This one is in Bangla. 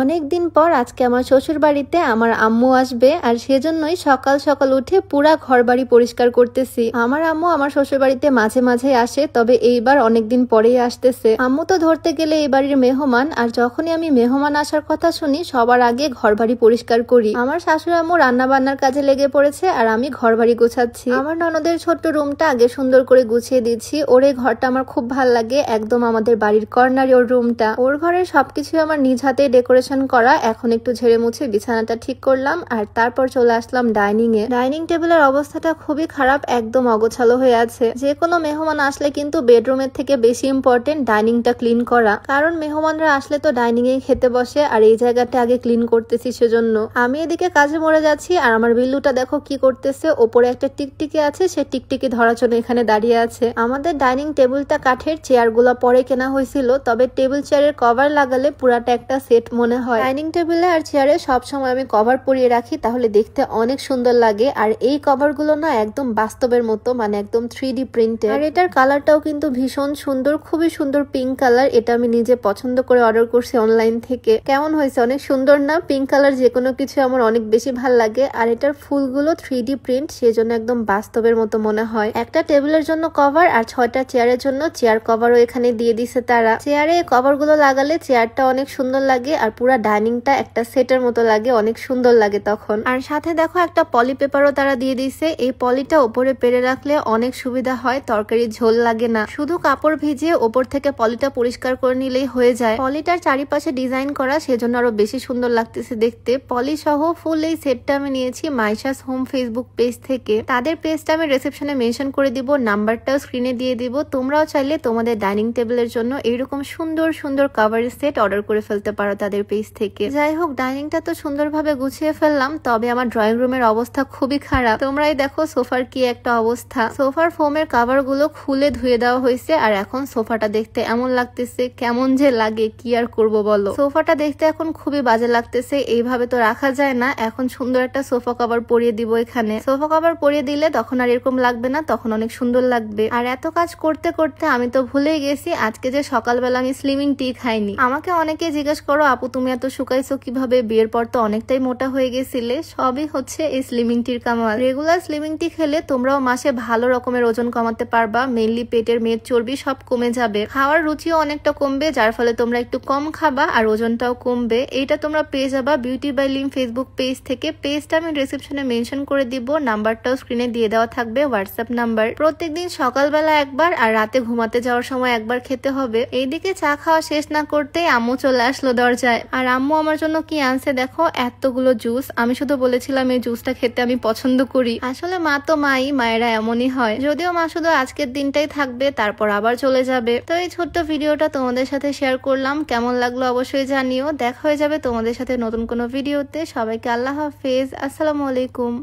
অনেকদিন পর আজকে আমার শ্বশুর বাড়িতে আমার আম্মু আসবে, আর সেজন্যই সকাল সকাল উঠে পুরা ঘর বাড়ি পরিষ্কার করতেছি। আমার আম্মু আমার শ্বশুর বাড়িতে মাঝে মাঝে আসে, তবে এইবার অনেকদিন পরেই আসতেছে। আম্মু তো ধরতে গেলে এই বাড়ির মেহমান, আর যখনই আমি মেহমান আসার কথা শুনি সবার আগে ঘর বাড়ি পরিষ্কার করি। আমার শাশুড়ি আম্মু রান্না বান্নার কাজে লেগে পড়েছে, আর আমি ঘর বাড়ি গোছাচ্ছি। আমার ননদের ছোট্ট রুমটা আগে সুন্দর করে গুছিয়ে দিচ্ছি। ওর এই ঘরটা আমার খুব ভাল লাগে, একদম আমাদের বাড়ির কর্নারে ওর রুমটা। ওর ঘরের সবকিছু আমার নিজ হাতে ডেকোরেশন করা। এখন একটু ঝেড়ে মুছে বিছানাটা ঠিক করলাম, আর তারপর চলে আসলাম ডাইনিং এ। ডাইনিং টেবিলের অবস্থাটা খুবই খারাপ, একদম অগোছালো হয়ে আছে। যে কোনো মেহমান আসলে কিন্তু বেডরুমের থেকে বেশি ইম্পর্টেন্ট ডাইনিংটা ক্লিন করা, কারণ মেহমানরা আসলে তো ডাইনিং এ খেতে বসে, আর এই জায়গাটা আগে ক্লিন করতেছি। সেজন্য আমি এদিকে কাজে মরে যাচ্ছি, আর আমার বিল্লুটা দেখো কি করতেছে। ওপরে একটা টিকটিকি আছে, সে টিকটিকি ধরার জন্য এখানে দাঁড়িয়ে আছে। আমাদের ডাইনিং টেবিলটা কাঠের, চেয়ার গুলা পরে কেনা হয়েছিল, তবে টেবিল চেয়ারের কভার লাগালে পুরাটা একটা সেট মনে হয়। ডাইনিং টেবিলে আর চেয়ারে সবসময় আমি কভার পরিয়ে রাখি, তাহলে দেখতে অনেক সুন্দর লাগে। আর এই কভার গুলো না একদম বাস্তবের মতো, মানে একদম 3D প্রিন্টেড। আর এটার কালারটাও কিন্তু ভীষণ সুন্দর, খুবই সুন্দর পিঙ্ক কালার। এটা আমি নিজে পছন্দ করে অর্ডার করছি অনলাইন থেকে। কেমন হয়েছে? অনেক সুন্দর না? পিঙ্ক কালার যে কোনো কিছু আমার অনেক বেশি ভাল লাগে। আর এটার ফুলগুলো 3D প্রিন্ট, সেজন্য একদম বাস্তবের মতো মনে হয়। একটা টেবিলের জন্য কভার, আর 6টা চেয়ারের জন্য চেয়ার কভারও এখানে দিয়ে দিছে তারা। চেয়ারে কভার গুলো লাগালে চেয়ারটা অনেক সুন্দর লাগে, আর পুরা ডাইনিংটা একটা সেটের মতো লাগে, অনেক সুন্দর লাগে তখন। আর সাথে দেখো একটা পলি পেপারও তারা দিয়ে দিছে। এই পলিটা উপরে পেরে রাখলে অনেক সুবিধা হয়, তরকারি ঝোল লাগে না। শুধু কাপড় ভিজিয়ে ওপর থেকে পলিটা পরিষ্কার করে নিলেই হয়ে যায়। পলিটার চারিপাশে ডিজাইন করা, সেজন্য আরো বেশি সুন্দর লাগতেছে দেখতে। পলি সহ ফুল এই সেটটা আমি নিয়েছি মাইশাস হোম ফেসবুক পেজ থেকে। তাদের পেজটা আমি রিসেপশনে মেনশন করে দিব, নাম্বারটাও স্ক্রিনে দিয়ে দিব। তোমরাও চাইলে তোমাদের ডাইনিং টেবিলের জন্য এইরকম সুন্দর সুন্দর কাভারের সেট অর্ডার করে ফেলতে পারো তাদের পেজ থেকে। যাই হোক, ডাইনিংটা তো সুন্দরভাবে গুছিয়ে ফেললাম, তবে আমার ড্রয়িং রুমের অবস্থা খুবই খারাপ। তোমরাই দেখো সোফার কি একটা অবস্থা। সোফার ফোমের কাভার গুলো খুলে ধুয়ে দেওয়া হয়েছে, আর এখন সোফাটা দেখতে এমন লাগতেছে, কেমন যে লাগে কি আর করব বলো। সোফাটা দেখতে এখন খুবই বাজে লাগতেছে, এইভাবে তো রাখা যায় না। এখন সুন্দর একটা সোফা কভার পরিয়ে দিব এখানে। সোফা কভার পরিয়ে দিলে তখন আর এরকম লাগবে না, তখন অনেক সুন্দর লাগবে। আর এত কাজ করতে করতে আমি তো ভুলেই গেছি আজকে যে সকালবেলা আমি স্লিমিং টি খাইনি। আমাকে অনেকে জিজ্ঞেস করো, আপু তুমি এত শুকাইছো কিভাবে? বিয়ের পর তো অনেকটাই মোটা হয়ে গেছিলে। সবই হচ্ছে এই স্লিমিং টির কামাল। রেগুলার স্লিমিং টি খেলে তোমরাও মাসে ভালো রকমের ওজন কমাতে পারবা। মেইনলি পেটের মেদ চর্বি সব কমে যাবে, খাওয়ার রুচিও অনেকটা কমবে, যার ফলে তোমরা একটু কম খাবা আর ওজনটাও কমবে। এইটা তোমরা পেয়ে যাবা beauty by Lim Facebook page থেকে। পেজটা আমি ডেসক্রিপশনে মেনশন করে দিব, নাম্বারটাও স্ক্রিনে দিয়ে দেওয়া থাকবে, হোয়াটসঅ্যাপ নাম্বার। প্রত্যেকদিন সকালবেলা একবার আর রাতে ঘুমাতে যাওয়ার সময় একবার খেতে হবে। এইদিকে চা খাওয়া শেষ না করতেই আম্মু চলে আসলো দরজায়। আর আম্মু আমার জন্য কি আনছে দেখো, এতগুলো জুস। আমি শুধু বলেছিলাম এই জুসটা খেতে আমি পছন্দ করি। আসলে মা তো মাই, মায়েরা এমনই হয়। যদিও মা শুধু আজকের দিনটাই থাকবে, তারপর আবার চলে যাবে। তো এই ছোট্ট ভিডিওটা তোমাদের সাথে শেয়ার করলাম, কেমন লাগলো অবশ্যই জানিও। দেখা হয়ে যাবে তোমাদের সাথে নতুন কোনো ভিডিওতে। সবাইকে আল্লাহ হাফেজ, আসসালামু আলাইকুম।